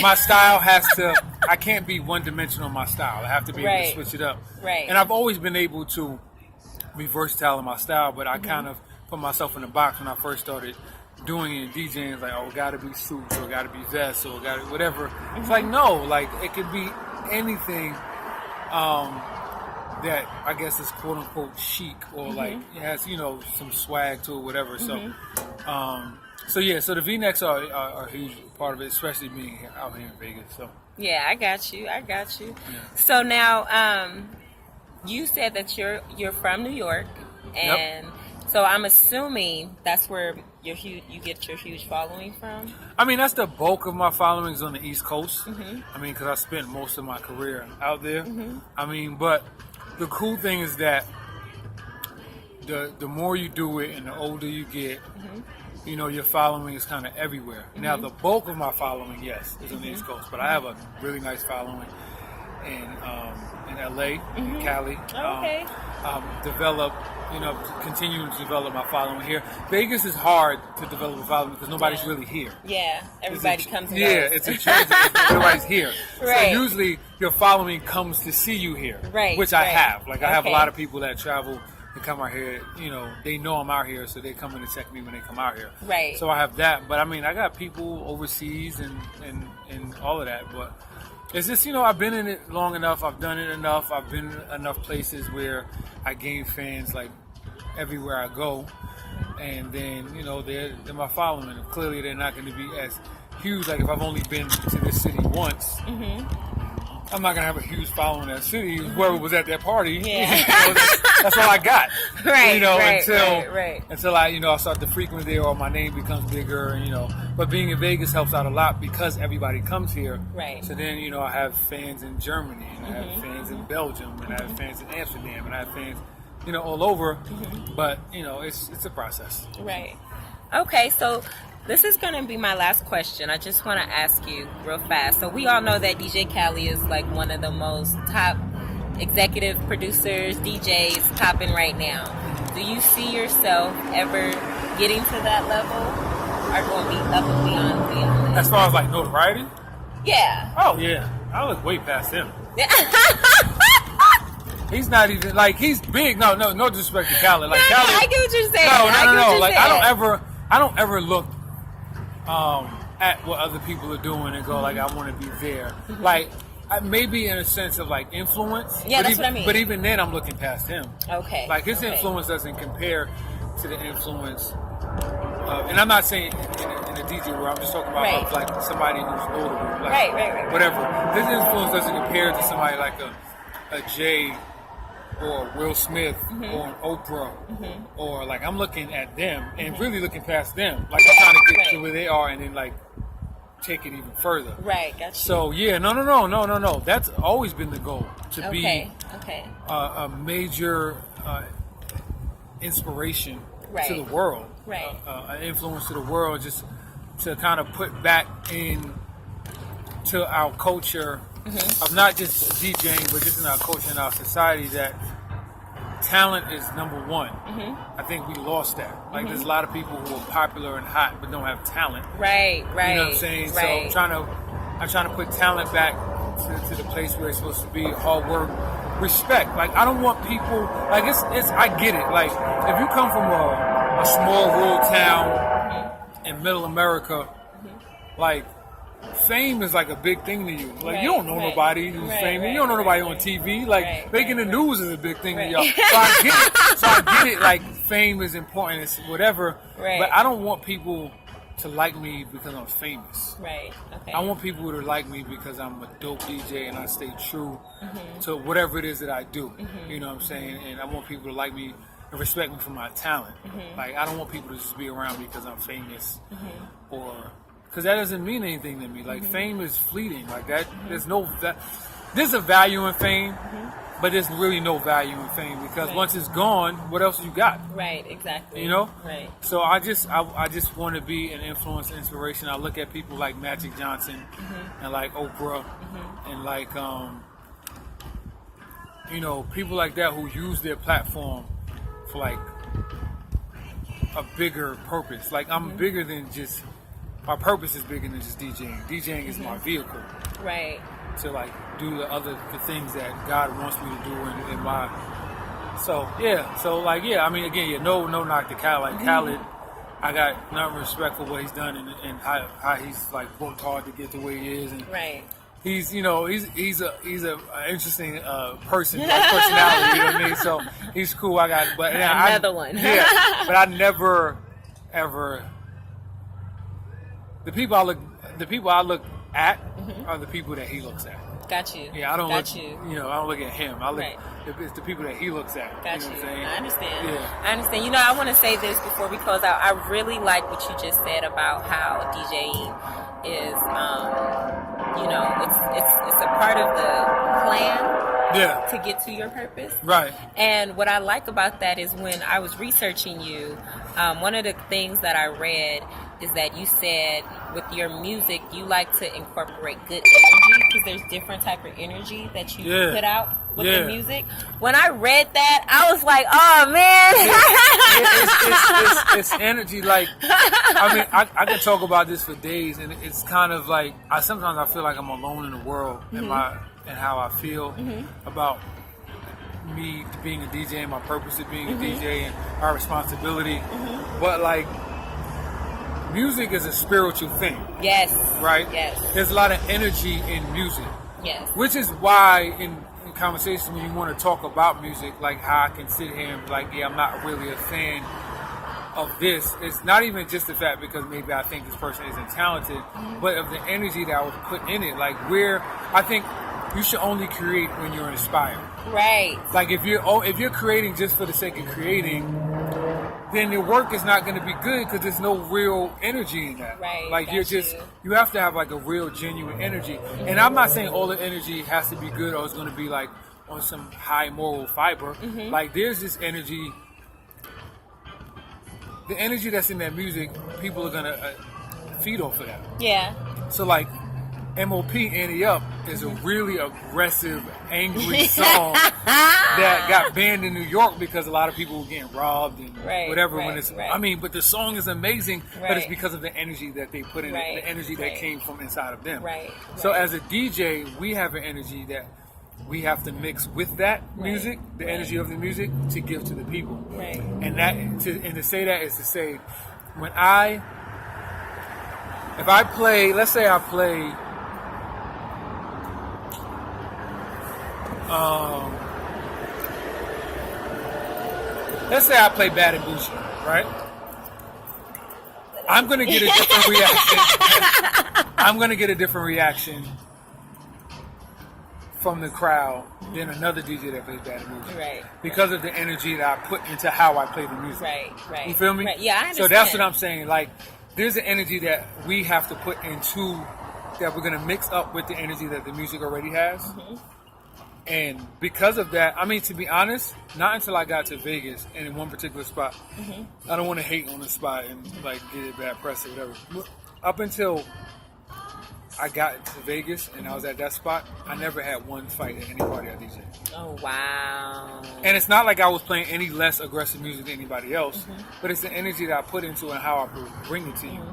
my style has to. I can't be one dimensional in my style. I have to be able to switch it up. Right. And I've always been able to be versatile in my style, but I kind of put myself in the box when I first started doing it in DJing. It's like, oh, it got to be suits, or it got to be vests, or it got to whatever. It's like, no, like it could be anything that I guess is quote unquote chic, or like it has some swag to it, whatever. So yeah, so the V-necks are a huge part of it, especially being out here in Vegas. So yeah, I got you. Yeah. So now, you said that you're from New York, and so I'm assuming that's where you get your huge following from. I mean, that's the bulk of my followings on the East Coast. I mean, because I spent most of my career out there. I mean, but the cool thing is that the more you do it and the older you get, your following is kind of everywhere. Now, the bulk of my following, yes, is on the East Coast, but I have a really nice following in LA, in Cali. Okay. Continue to develop my following here. Vegas is hard to develop a following because nobody's really here. Yeah, everybody comes and Yeah, goes. it's a transit. Everybody's here. Right. So usually your following comes to see you here, which I have. Like I have a lot of people that travel and come out here. They know I'm out here, so they come in to check me when they come out here. Right. So I have that. But I mean, I got people overseas and all of that. But it's just, I've been in it long enough. I've done it enough. I've been in enough places where I gain fans like everywhere I go. And then, they're my following. And clearly, they're not going to be as huge. Like if I've only been to this city once, I'm not going to have a huge following in that city. Whoever was at that party, that's all I got. Until I start to frequent there, or my name becomes bigger. But being in Vegas helps out a lot because everybody comes here. Right. So then, I have fans in Germany, and I have fans in Belgium, and I have fans in Amsterdam, and I have fans, all over. But it's a process. Right. Okay, so this is going to be my last question. I just want to ask you real fast. So we all know that DJ Khaled is like one of the most top executive producers, DJs, topping right now. Do you see yourself ever getting to that level, or going to be up and beyond that? As far as like notoriety? Yeah. Oh yeah, I look way past him. He's not even like he's big. No disrespect to Khaled. Like Khaled, I get what you're saying. No. Like I don't ever look at what other people are doing and go like I want to be there. Like maybe in a sense of like influence. Yeah, that's what I mean. But even then, I'm looking past him. Okay. Like his influence doesn't compare to the influence. And I'm not saying in a DJ where I'm just talking about of like somebody who's notable. Like, right. Whatever. His influence doesn't compare to somebody like a Jay or Will Smith or an Oprah or like I'm looking at them and really looking past them. Like I'm trying to get to where they are and then like take it even further. Right, gotcha. So yeah, no. That's always been the goal to be a major inspiration to the world. Right. An influence to the world, just to kind of put back in to our culture of not just DJing, but just in our culture and our society that talent is number one. I think we lost that. Like there's a lot of people who are popular and hot but don't have talent. Right. You know what I'm saying? Right. So I'm trying to put talent back to the place where it's supposed to be. Hard work, respect. Like I don't want people like it's I get it. Like if you come from a small rural town in middle America, like fame is like a big thing to you. Like you don't know nobody who's famous. You don't know nobody on TV. Like making the news is a big thing to y'all. So I get it. Like fame is important. It's whatever. Right. But I don't want people to like me because I'm famous. Right. Okay. I want people to like me because I'm a dope DJ and I stay true to whatever it is that I do. You know what I'm saying? And I want people to like me and respect me for my talent. Like I don't want people to just be around me because I'm famous or because that doesn't mean anything to me. Like fame is fleeting. Like that, there's a value in fame, but there's really no value in fame because once it's gone, what else you got? Right, exactly. You know? Right. So I just want to be an influence, inspiration. I look at people like Magic Johnson and like Oprah and like people like that who use their platform for like a bigger purpose. Like I'm bigger than just my purpose is bigger than just DJing. DJing is my vehicle. Right. To like do the things that God wants me to do in my. So yeah. So like yeah. I mean again, no knock to Khaled. Like Khaled, I got nothing respect for what he's done and how he's like worked hard to get to where he is. And right. He's he's a interesting person, like personality. You know what I mean? So he's cool. I got but another one. Yeah. But I never ever. The people I look at are the people that he looks at. Got you. Yeah, I don't Got look. you. You know, I don't look at him. I look. Right. It's the people that he looks at. Got you. Know you. What I'm saying? I understand. Yeah. I understand. You know, I want to say this before we close out. I really like what you just said about how DJing is. You know, it's a part of the plan. Yeah. To get to your purpose. Right. And what I like about that is when I was researching you, one of the things that I read is that you said with your music you like to incorporate good energy because there's different type of energy that you put out with the music. When I read that, I was like, oh man. It's energy. Like, I mean, I can talk about this for days, and it's kind of like sometimes I feel like I'm alone in the world and how I feel about me being a DJ and my purpose of being a DJ and our responsibility. But like, music is a spiritual thing. Yes. Right? Yes. There's a lot of energy in music. Yes. Which is why in conversation when you want to talk about music, like how I can sit here and be like, yeah, I'm not really a fan of this. It's not even just the fact because maybe I think this person isn't talented, but of the energy that I was put in it. Like I think you should only create when you're inspired. Right. Like if you're creating just for the sake of creating, then your work is not going to be good because there's no real energy in that. Right. Like you have to have like a real genuine energy. And I'm not saying all the energy has to be good or it's going to be like on some high moral fiber. Like there's this energy. The energy that's in that music, people are going to feed off of that. Yeah. So like MOP Annie Up is a really aggressive, angry song that got banned in New York because a lot of people were getting robbed and whatever. I mean, but the song is amazing, but it's because of the energy that they put in it, the energy that came from inside of them. So as a DJ, we have an energy that we have to mix with that music, the energy of the music, to give to the people. And to say that is to say, if I play, let's say I play. Let's say I play Bad and Bougie, right? I'm going to get a different reaction. I'm going to get a different reaction from the crowd than another DJ that plays Bad and Bougie. Because of the energy that I put into how I play the music. You feel me? Yeah, I understand. So that's what I'm saying. Like, there's an energy that we have to put into that we're going to mix up with the energy that the music already has. And because of that, I mean, to be honest, not until I got to Vegas and in one particular spot, I don't want to hate on the spot and like get it bad press or whatever. Up until I got to Vegas and I was at that spot, I never had one fight at any party I DJ. Oh, wow. And it's not like I was playing any less aggressive music than anybody else, but it's the energy that I put into it and how I bring it to you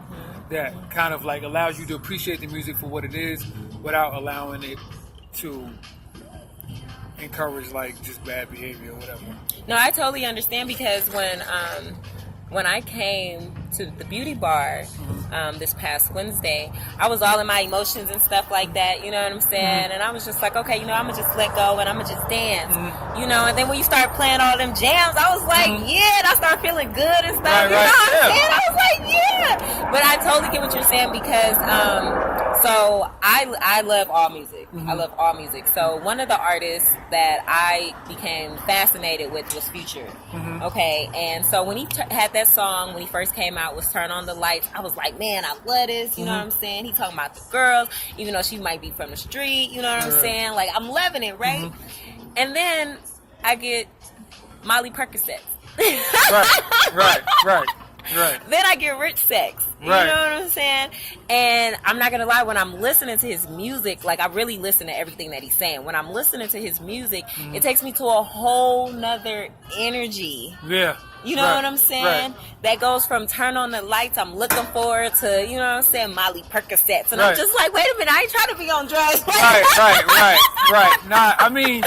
that kind of like allows you to appreciate the music for what it is without allowing it to encourage like just bad behavior or whatever. No, I totally understand because when I came to the beauty bar this past Wednesday, I was all in my emotions and stuff like that, you know what I'm saying? And I was just like, okay, you know, I'm gonna just let go and I'm gonna just dance, you know. And then when you start playing all them jams, I was like, yeah, and I started feeling good and stuff, you know what I'm saying? I was like, yeah. But I totally get what you're saying because so I love all music. I love all music. So one of the artists that I became fascinated with was Future. Okay, and so when he had that song when he first came out was Turn on the Lights, I was like, man, I love this, you know what I'm saying? He talking about the girls, even though she might be from the street, you know what I'm saying? Like, I'm loving it, right? And then I get Molly Percocet. Right. Then I get Rich Sex. You know what I'm saying? And I'm not gonna lie, when I'm listening to his music, like I really listen to everything that he's saying. When I'm listening to his music, it takes me to a whole nother energy. You know what I'm saying? Right. That goes from turn on the lights, I'm looking forward to, you know what I'm saying, Molly Percocets. And I'm Right. just like, wait a minute, I ain't trying to be on drugs. Right. Nah, I mean,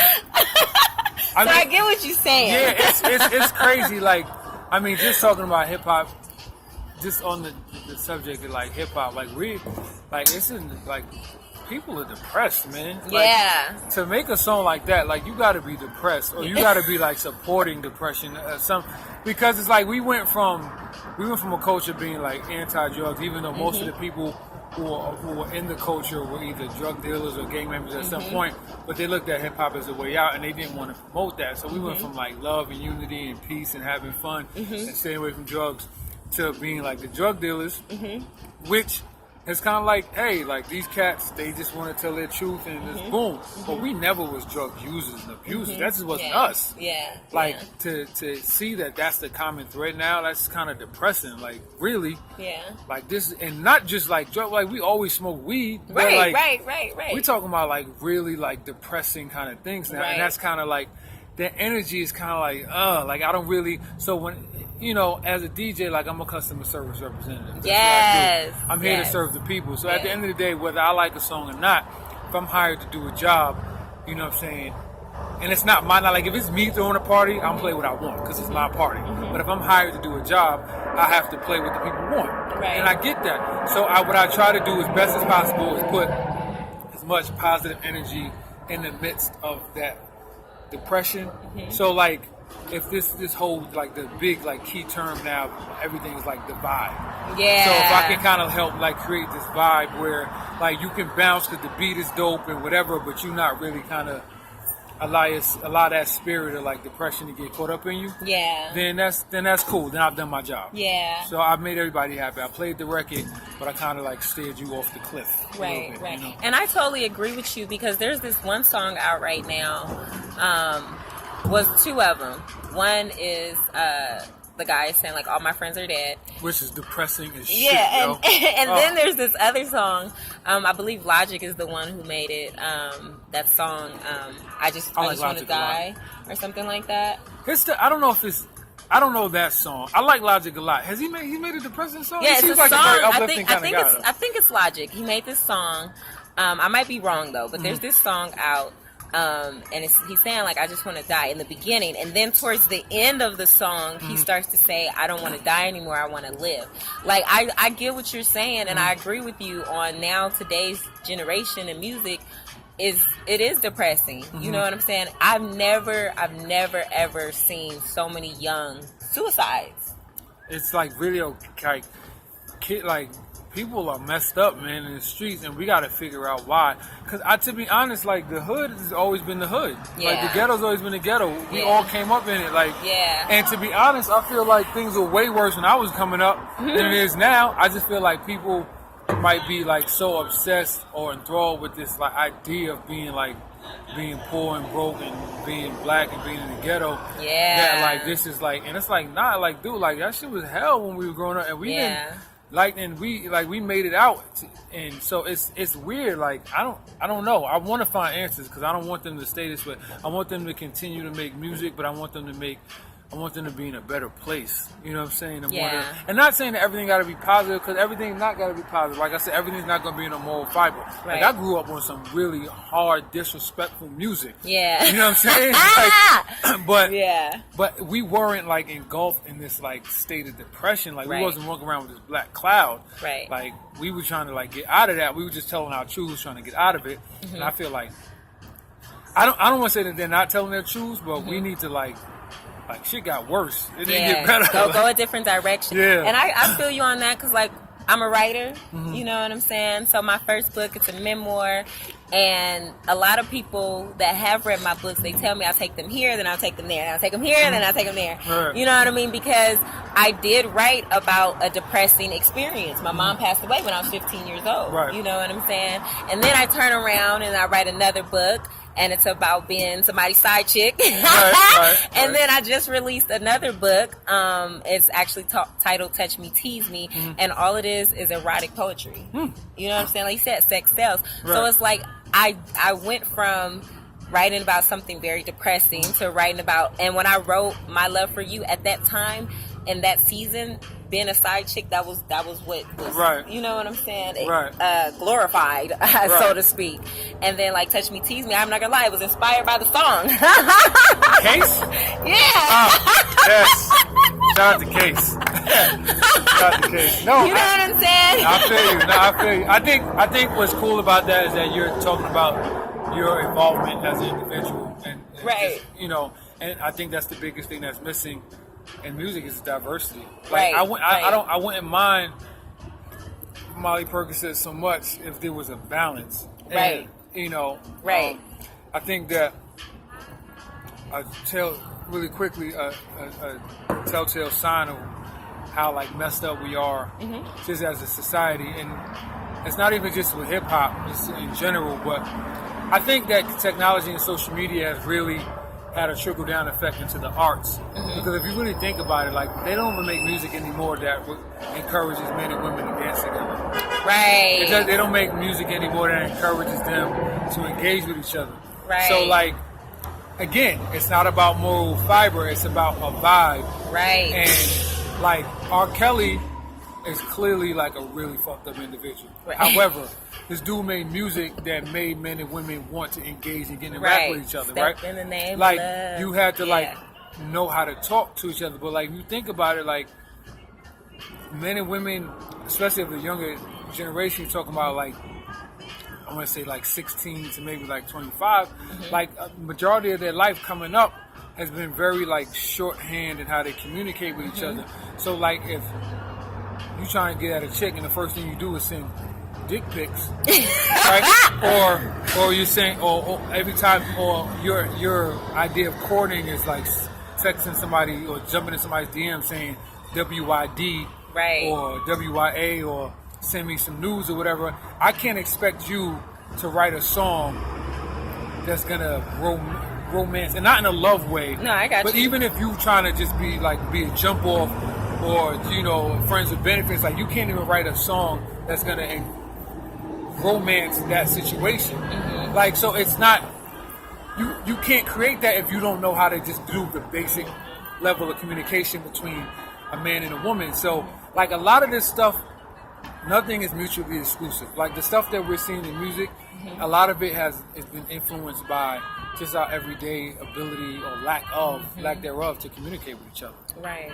I get what you're saying. Yeah, it's crazy. Like, I mean, just talking about hip hop, just on the subject of like hip hop, like it's in like people are depressed, man. Like, Yeah. To make a song like that, like you got to be depressed, or you got to be like supporting depression, because it's like we went from a culture being like anti-drugs, even though most of the people who were in the culture were either drug dealers or gang members at some point, but they looked at hip hop as a way out, and they didn't want to promote that. So we went from like love and unity and peace and having fun and staying away from drugs to being like the drug dealers, which is kind of like, hey, like these cats, they just want to tell their truth and just boom. But we never was drug users and abusers. That just wasn't us. Yeah. Like to see that that's the common thread now, that's kind of depressing. Like really. Yeah. Like this, and not just like drug. Like we always smoke weed. But Right, like, right. We talking about like really like depressing kind of things now, and that's kind of like the energy is kind of like I don't really. So when as a DJ, like I'm a customer service representative. That's what I do. I'm here to serve the people. So at the end of the day, whether I like a song or not, if I'm hired to do a job, you know what I'm saying. And it's not my, like if it's me throwing a party, I'm play what I want because it's my party. But if I'm hired to do a job, I have to play what the people want. Right. And I get that. So what I try to do as best as possible is put as much positive energy in the midst of that depression. So like if this whole like the big like key term now, everything is like the vibe. Yeah. So if I can kind of help like create this vibe where like you can bounce because the beat is dope and whatever, but you're not really kind of allow that spirit of like depression to get caught up in you. Yeah. Then that's cool. Then I've done my job. Yeah. So I made everybody happy. I played the record, but I kind of like steered you off the cliff. Right. Bit, Right. And I totally agree with you because there's this one song out right now. Was two of them. One is the guy saying like all my friends are dead, which is depressing as shit. Yeah, and then there's this other song. I believe Logic is the one who made it. That song, I just want to die or something like that. I don't know that song. I like Logic a lot. Has he made a depressing song? Yeah, it's a like song. A very uplifting kind of guy, I think it's Logic. He made this song. I might be wrong though, but there's this song out. And he's saying like I just want to die in the beginning, and then towards the end of the song he starts to say I don't want to die anymore, I want to live. Like I get what you're saying, and I agree with you on now today's generation in music it is depressing. You know what I'm saying? I've never ever seen so many young suicides. It's like really like people are messed up, man, in the streets, and we got to figure out why. Because to be honest, like the hood has always been the hood. Yeah. Like the ghetto's always been the ghetto. We all came up in it. Like, and to be honest, I feel like things were way worse when I was coming up than it is now. I just feel like people might be like so obsessed or enthralled with this like idea of being poor and broke and being black and being in the ghetto. Yeah. That like this is like, and it's like nah, like dude, like that shit was hell when we were growing up, and we didn't. Like, and we made it out, and so it's weird. Like I don't know. I want to find answers because I don't want them to stay this way. I want them to continue to make music, but I want them to be in a better place. You know what I'm saying? And not saying that everything got to be positive, because everything's not got to be positive. Like I said, everything's not going to be in a moral fiber. Right. Like I grew up on some really hard, disrespectful music. Yeah. You know what I'm saying? But we weren't like engulfed in this like state of depression. Like we wasn't walking around with this black cloud. Right. Like we were trying to like get out of that. We were just telling our truths, trying to get out of it. And I feel like I don't want to say that they're not telling their truths, but we need to like shit got worse. It didn't get better. Go a different direction. Yeah. And I feel you on that because like I'm a writer. You know what I'm saying? So my first book, it's a memoir. And a lot of people that have read my books, they tell me I'll take them here, then I'll take them there, and I'll take them here, and then I'll take them there. Right. You know what I mean? Because I did write about a depressing experience. My mom passed away when I was 15 years old. Right. You know what I'm saying? And then I turn around and I write another book, and it's about being somebody's side chick. And then I just released another book. It's actually titled Touch Me, Tease Me, and all it is erotic poetry. You know what I'm saying? Like you said, sex sells. So it's like I went from writing about something very depressing to writing about, and when I wrote My Love for You at that time in that season, being a side chick, that was what was, right. You know what I'm saying? Right. Glorified, right. so to speak. And then like Touch Me, Tease Me, I'm not gonna lie, it was inspired by the song. Case? Yeah. Yes. Shout out to Case. Shout out to Case. No, you know what I'm saying? I feel you. No, I feel you. I think what's cool about that is that you're talking about your involvement as an individual, and right. just, you know, and I think that's the biggest thing that's missing in music is diversity. Like right. I wouldn't mind Molly Percocet so much if there was a balance. Right. And, you know. Right. I think that I tell really quickly a telltale sign of how like messed up we are just as a society, and it's not even just with hip hop, it's in general. But I think that technology and social media has really had a trickle down effect into the arts, because if you really think about it, like they don't even make music anymore that encourages men and women to dance together. Right. They don't make music anymore that encourages them to engage with each other. Right. So like, again, it's not about moral fiber, it's about a vibe. Right. And like R. Kelly is clearly like a really fucked up individual. Right. However, this dude made music that made men and women want to engage and get in rap with each other, Step right? in the name like of love. you had to like know how to talk to each other, but like you think about it, like men and women, especially of the younger generation, you're talking about like I want to say like 16 to maybe like 25, like a majority of their life coming up has been very like shorthand in how they communicate with each other. So like if you trying to get at a chick and the first thing you do is send dick pics, right? Or you're saying, or every time, or your idea of courting is like texting somebody or jumping in somebody's DM saying WYD, right, or WYA, or send me some news or whatever. I can't expect you to write a song that's gonna romance, and not in a love way. No, I got but you. even if you trying to just be a jump off, or you know, friends with benefits, like you can't even write a song that's gonna romance that situation. Like, so it's not, you can't create that if you don't know how to just do the basic level of communication between a man and a woman. So like a lot of this stuff, nothing is mutually exclusive. Like the stuff that we're seeing in music, a lot of it has been influenced by just our everyday ability or lack thereof to communicate with each other. Right.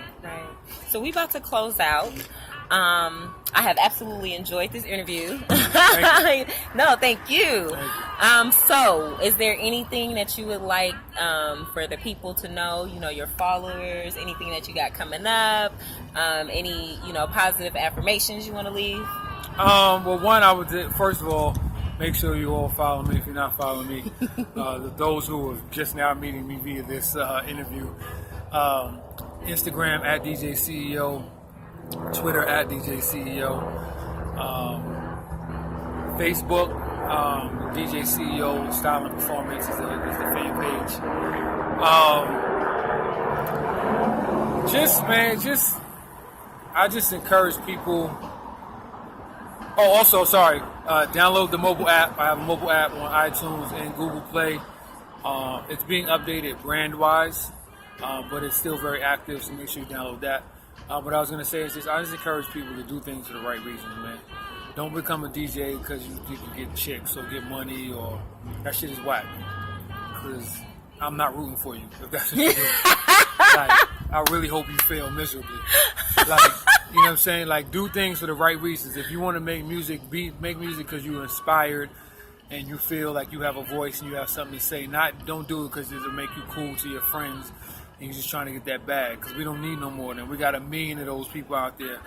So we about to close out. I have absolutely enjoyed this interview. Thank you. No, thank you. Thank you. So is there anything that you would like for the people to know, you know, your followers, anything that you got coming up, any, you know, positive affirmations you want to leave? Well, one, I would first of all make sure you all follow me if you're not following me. Those who are just now meeting me via this interview, Instagram at DJ CEO, Twitter at DJ CEO, Facebook DJ CEO Style and Performance is the fan page. I just encourage people. Oh, also, sorry. Download the mobile app. I have a mobile app on iTunes and Google Play. It's being updated brand-wise, but it's still very active, so make sure you download that. What I was going to say is I just encourage people to do things for the right reasons, man. Don't become a DJ because you think you get chicks or get money, or that shit is whack. Because I'm not rooting for you if that's what you're doing. Like, I really hope you fail miserably. Like, you know what I'm saying? Like, do things for the right reasons. If you want to make music, make music because you're inspired and you feel like you have a voice and you have something to say. Don't do it because it'll make you cool to your friends and you're just trying to get that bag. Because we don't need no more than we got 1 million of those people out there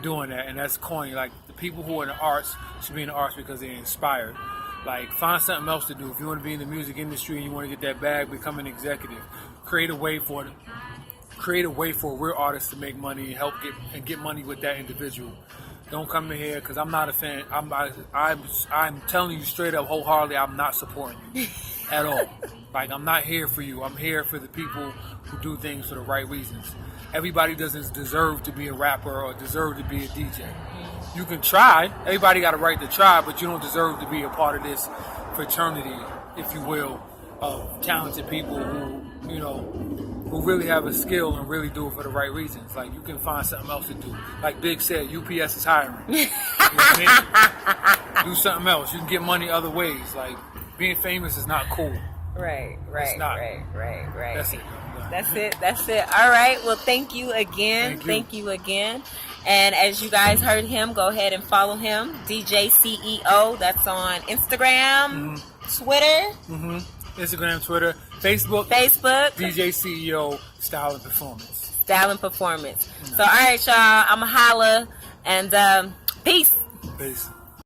doing that, and that's corny. Like, the people who are in the arts should be in the arts because they're inspired. Like, find something else to do. If you want to be in the music industry and you want to get that bag, become an executive. Create a way for a real artist to make money and get money with that individual. Don't come in here because I'm not a fan. I'm telling you straight up, wholeheartedly, I'm not supporting you at all. Like, I'm not here for you. I'm here for the people who do things for the right reasons. Everybody doesn't deserve to be a rapper or deserve to be a DJ. You can try. Everybody got a right to try, but you don't deserve to be a part of this fraternity, if you will, of talented people who, you know, who really have a skill and really do it for the right reasons. Like, you can find something else to do. Like Big said, UPS is hiring. You know what I mean? Do something else. You can get money other ways. Like, being famous is not cool. Right. It's not. Right. That's it. That's it. All right. Well, thank you again. Thank you again. And as you guys heard him, go ahead and follow him, DJ CEO. That's on Instagram, Twitter. Instagram, Twitter, Facebook. DJ CEO Style and Performance. So, all right, y'all. I'm a holla. And peace. Peace.